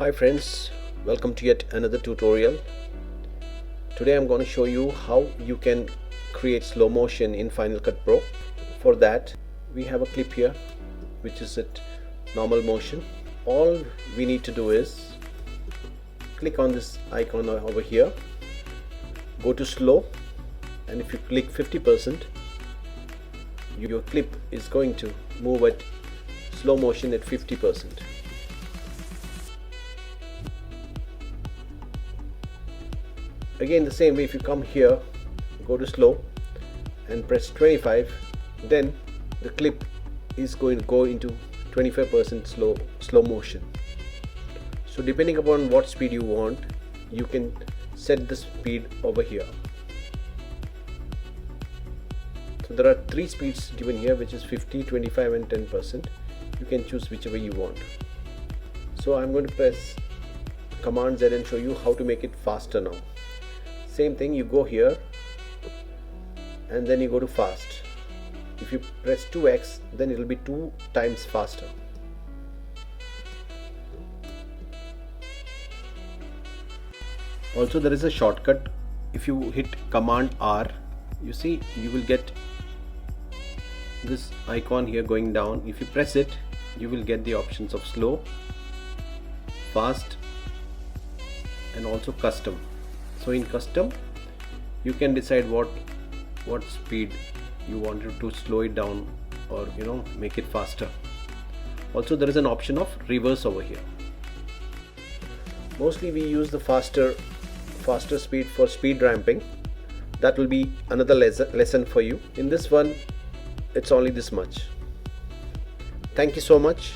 Hi friends, welcome to yet another tutorial. Today I'm going to show you how you can create slow motion in Final Cut Pro. For that we have a clip here which is at normal motion. All we need to do is click on this icon over here, go to slow, and if you click 50%, your clip is going to move at slow motion at 50%. Again, the same way, if you come here, go to slow and press 25, then the clip is going to go into 25% slow motion. So depending upon what speed you want, you can set the speed over here. So there are three speeds given here, which is 50, 25 and 10%. You can choose whichever you want. So I'm going to press Command Z and show you how to make it faster now. Same thing, you go here and then you go to fast. If you press 2x, then it will be 2 times faster. Also, there is a shortcut. If you hit Command R, you see you will get this icon here going down. If you press it, you will get the options of slow, fast and also custom. So in custom, you can decide what speed you wanted to slow it down or make it faster. Also, there is an option of reverse over here. Mostly we use the faster speed for speed ramping. That will be another lesson for you. In this one, it's only this much. Thank you so much.